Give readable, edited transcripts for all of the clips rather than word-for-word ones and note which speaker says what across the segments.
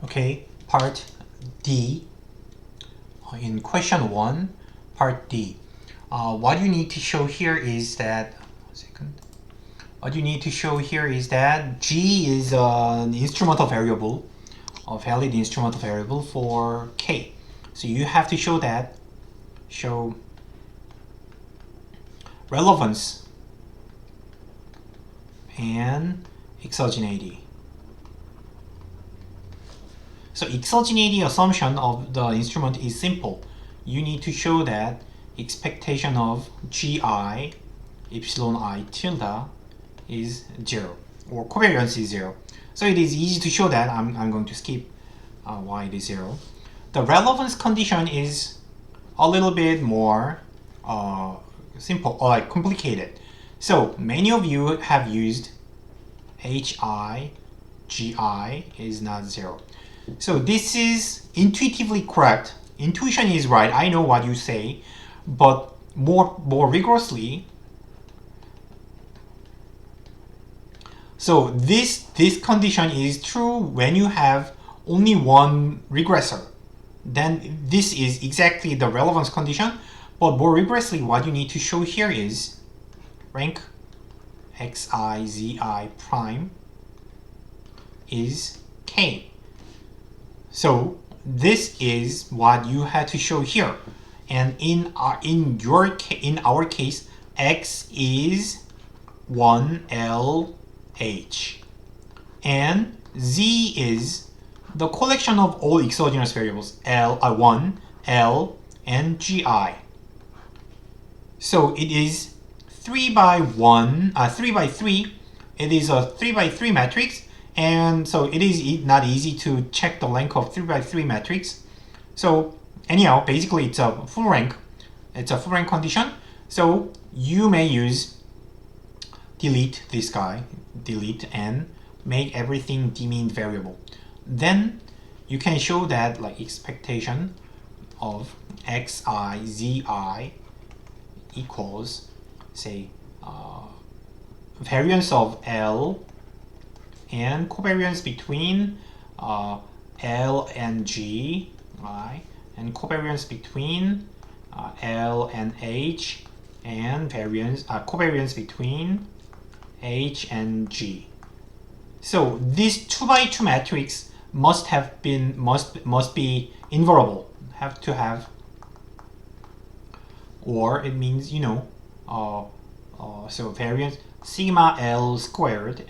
Speaker 1: Okay, part D. In question 1, part D. What you need to show here is that, what you need to show here is that G is an instrumental variable, a valid instrumental variable for K. So you have to show that, show relevance and exogeneity. So exogeneity assumption of the instrument is simple. You need to show that expectation of Gi epsilon I tilde is 0, or covariance is 0. So it is easy to show that. I'm going to skip why it is 0. The relevance condition is a little bit more simple, or like complicated. So many of you have used Hi, Gi is not 0. So this is intuitively correct. Intuition is right. I know what you say, but more rigorously. So this condition is true when you have only one regressor. Then this is exactly the relevance condition. But more rigorously, what you need to show here is rank xi zi prime is k. So this is what you had to show here, and in our case, x is 1LH, and z is the collection of all exogenous variables L1, L, and Gi. So it is 3 by 3. It is a 3 by 3 matrix. And so it is not easy to check the rank of 3 by 3 matrix. So anyhow, basically it's a full rank. It's a full rank condition. So you may use delete this guy, delete, and make everything demeaned variable. Then you can show that like expectation of xi zi equals, say, variance of L and covariance between L and G, right? And covariance between L and H, and covariance between H and G. So this 2 by 2 matrix must be invariable. Have to have, or it means so variance sigma L squared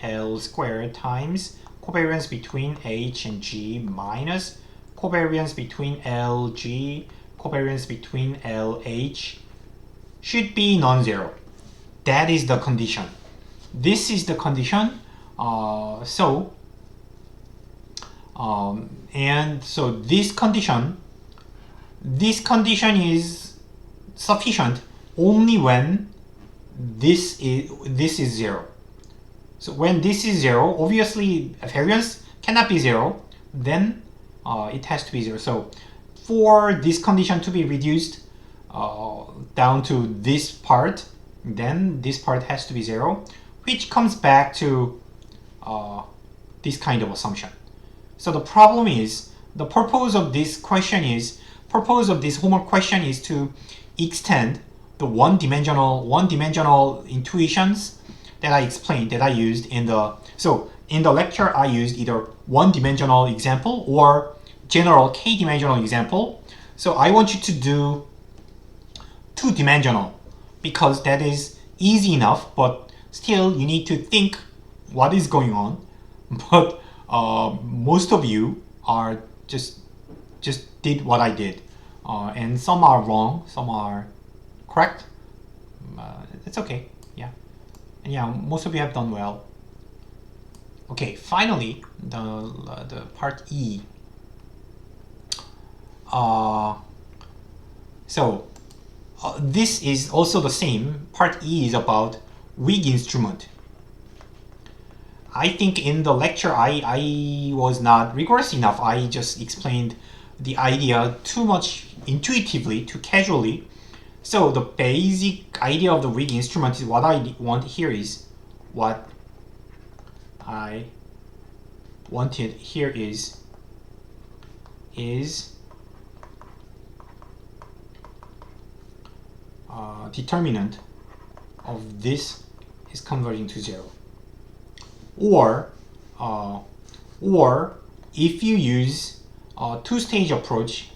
Speaker 1: times covariance between H and G minus covariance between LG, covariance between LH should be non-zero. That is the condition. This is the condition. And so this condition is sufficient only when this is 0. So when this is 0, obviously variance cannot be 0, then it has to be 0. So for this condition to be reduced down to this part, then this part has to be 0, which comes back to this kind of assumption. So the problem is, the purpose of this homework question is to extend the one-dimensional intuitions that I explained, that I used in the lecture. I used either one-dimensional example or general k-dimensional example. So I want you to do two-dimensional because that is easy enough, but still you need to think what is going on. But most of you are just did what I did, and some are wrong, some are correct. It's okay. Yeah, and yeah, most of you have done well. Okay, finally the part E. This is also the same. Part E is about weak instrument. I think in the lecture I was not rigorous enough. I just explained the idea too much intuitively, too casually. So the basic idea of the weak instrument is what I want here is what I wanted here is is determinant of this is converging to 0. Or if you use a two-stage approach,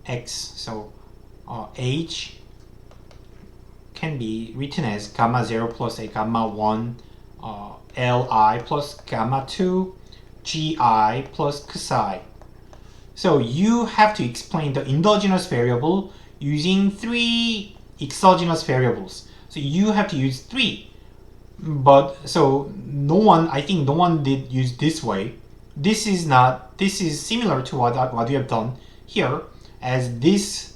Speaker 1: X, so H can be written as gamma 0 plus a gamma 1 Li plus gamma 2 Gi plus Xi. So you have to explain the endogenous variable using 3 exogenous variables. So you have to use 3. But so I think no one did use this way. This is similar to what we have done here, as this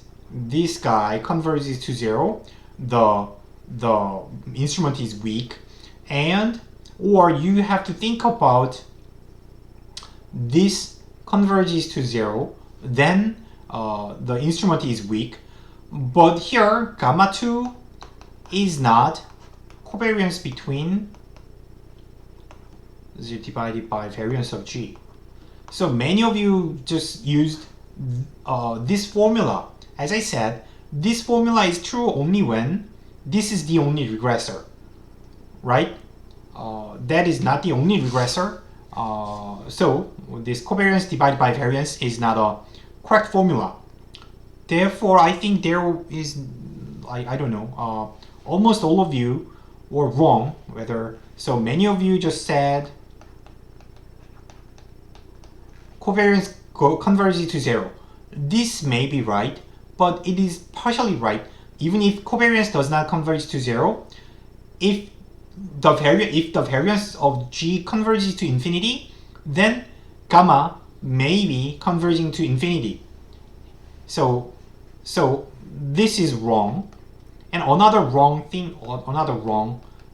Speaker 1: guy converges to 0, the instrument is weak, or you have to think about this converges to 0, then the instrument is weak. But here gamma 2 is not covariance between z divided by variance of G. So many of you just used this formula. As I said, this formula is true only when this is the only regressor, right? That is not the only regressor. So this covariance divided by variance is not a correct formula. Therefore, I think there is, I don't know, almost all of you were wrong. So many of you just said covariance converges to 0. This may be right, but it is partially right. Even if covariance does not converge to 0, if the variance of G converges to infinity, then gamma may be converging to infinity. So this is wrong. And another wrong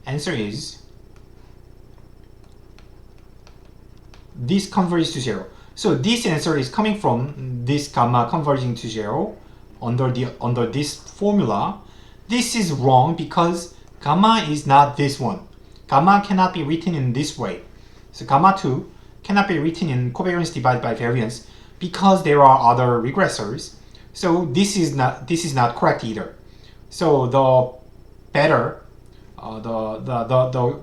Speaker 1: answer is this converges to 0. So this answer is coming from this gamma converging to 0 under this formula. This is wrong because gamma is not this one. Gamma cannot be written in this way. So gamma 2 cannot be written in covariance divided by variance because there are other regressors. So this is not correct either. So the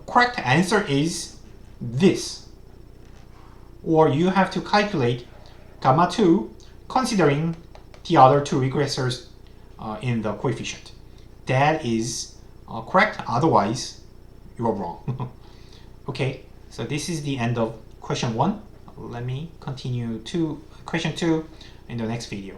Speaker 1: correct answer is this. Or you have to calculate gamma 2 considering the other two regressors in the coefficient. That is correct, otherwise you are wrong. Okay, so this is the end of question 1. Let me continue to question 2 in the next video.